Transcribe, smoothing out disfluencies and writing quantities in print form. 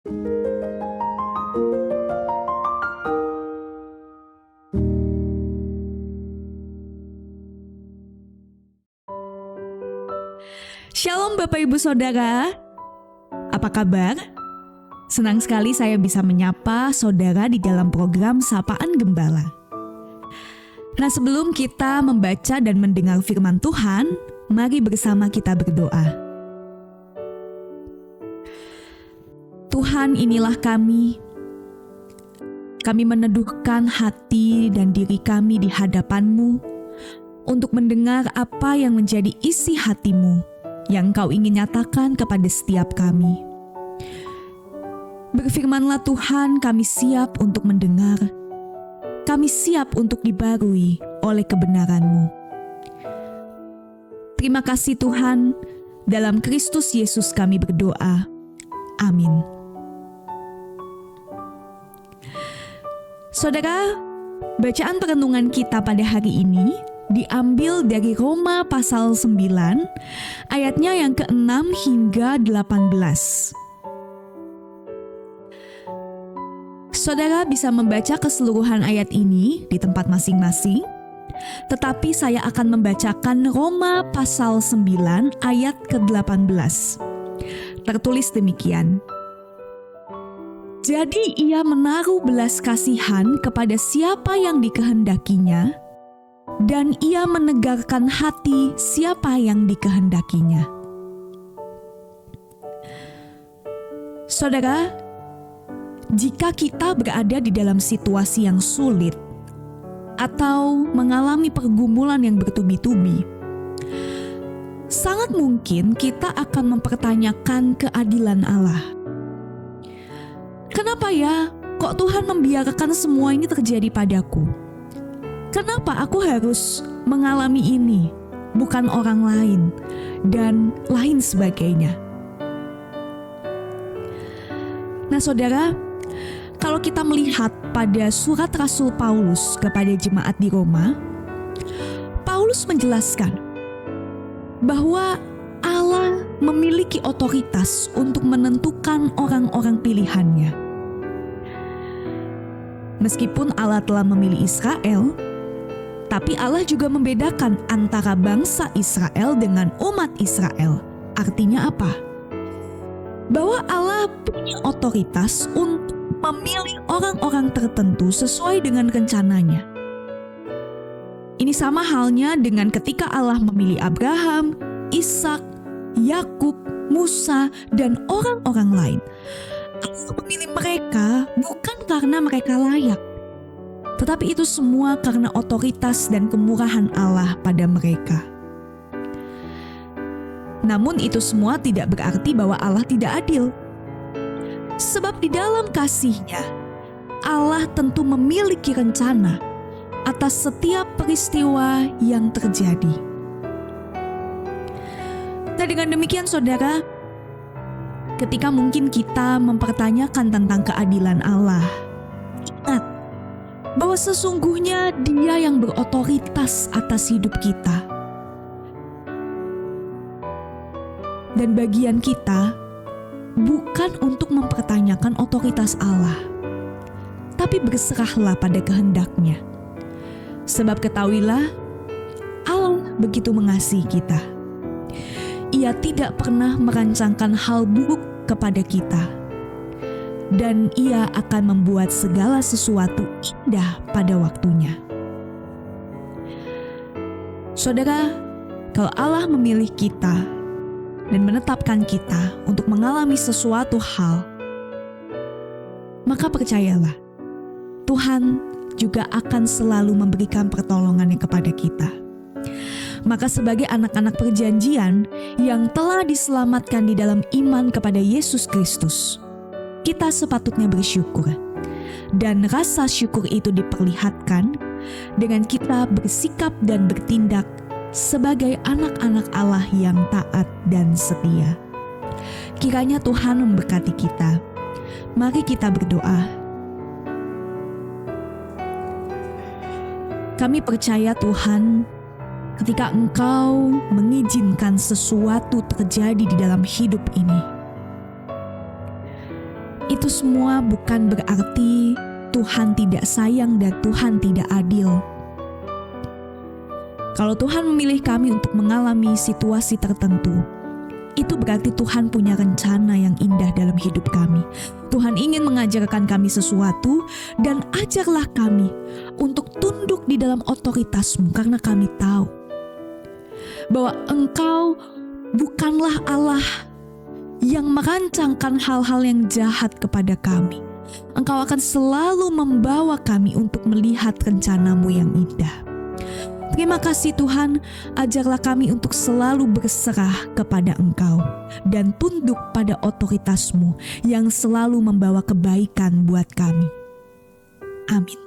Shalom Bapak Ibu Saudara, apa kabar? Senang sekali saya bisa menyapa saudara di dalam program Sapaan Gembala. Nah, sebelum kita membaca dan mendengar firman Tuhan, mari bersama kita berdoa. Tuhan, inilah kami. Kami meneduhkan hati dan diri kami di hadapan-Mu untuk mendengar apa yang menjadi isi hati-Mu yang Engkau ingin nyatakan kepada setiap kami. Berfirmanlah Tuhan, kami siap untuk mendengar. Kami siap untuk dibarui oleh kebenaran-Mu. Terima kasih Tuhan, dalam Kristus Yesus kami berdoa. Amin. Saudara, bacaan perenungan kita pada hari ini diambil dari Roma pasal 9, ayatnya yang ke-6 hingga 18. Saudara bisa membaca keseluruhan ayat ini di tempat masing-masing, tetapi saya akan membacakan Roma pasal 9 ayat ke-18. Tertulis demikian. Jadi ia menaruh belas kasihan kepada siapa yang dikehendakinya, dan ia menegarkan hati siapa yang dikehendakinya. Saudara, jika kita berada di dalam situasi yang sulit atau mengalami pergumulan yang bertubi-tubi, sangat mungkin kita akan mempertanyakan keadilan Allah. Kenapa ya, kok Tuhan membiarkan semua ini terjadi padaku? Kenapa aku harus mengalami ini, bukan orang lain, dan lain sebagainya? Nah saudara, kalau kita melihat pada surat Rasul Paulus kepada jemaat di Roma, Paulus menjelaskan bahwa Allah memiliki otoritas untuk menentukan orang-orang pilihannya. Meskipun Allah telah memilih Israel, tapi Allah juga membedakan antara bangsa Israel dengan umat Israel. Artinya apa? Bahwa Allah punya otoritas untuk memilih orang-orang tertentu sesuai dengan rencananya. Ini sama halnya dengan ketika Allah memilih Abraham, Ishak, Yakub, Musa, dan orang-orang lain. Allah memilih mereka bukan karena mereka layak, tetapi itu semua karena otoritas dan kemurahan Allah pada mereka. Namun itu semua tidak berarti bahwa Allah tidak adil. Sebab di dalam kasih-Nya, Allah tentu memiliki rencana atas setiap peristiwa yang terjadi. Nah, dengan demikian saudara, ketika mungkin kita mempertanyakan tentang keadilan Allah, ingat bahwa sesungguhnya Dia yang berotoritas atas hidup kita. Dan bagian kita bukan untuk mempertanyakan otoritas Allah, tapi berserahlah pada kehendak-Nya. Sebab ketahuilah, Allah begitu mengasihi kita. Ia tidak pernah merancangkan hal buruk kepada kita, dan Ia akan membuat segala sesuatu indah pada waktunya. Saudara, kalau Allah memilih kita dan menetapkan kita untuk mengalami sesuatu hal, maka percayalah, Tuhan juga akan selalu memberikan pertolongannya kepada kita. Maka sebagai anak-anak perjanjian yang telah diselamatkan di dalam iman kepada Yesus Kristus, kita sepatutnya bersyukur. Dan rasa syukur itu diperlihatkan dengan kita bersikap dan bertindak sebagai anak-anak Allah yang taat dan setia. Kiranya Tuhan memberkati kita. Mari kita berdoa. Kami percaya Tuhan, ketika Engkau mengizinkan sesuatu terjadi di dalam hidup ini, Itu semua bukan berarti Tuhan tidak sayang dan Tuhan tidak adil. Kalau Tuhan memilih kami untuk mengalami situasi tertentu, itu berarti Tuhan punya rencana yang indah dalam hidup kami. Tuhan ingin mengajarkan kami sesuatu, dan ajarlah kami untuk tunduk di dalam otoritas-Mu, karena kami tahu bahwa Engkau bukanlah Allah yang merancangkan hal-hal yang jahat kepada kami. Engkau akan selalu membawa kami untuk melihat rencana-Mu yang indah. Terima kasih Tuhan, ajarlah kami untuk selalu berserah kepada Engkau dan tunduk pada otoritas-Mu yang selalu membawa kebaikan buat kami. Amin.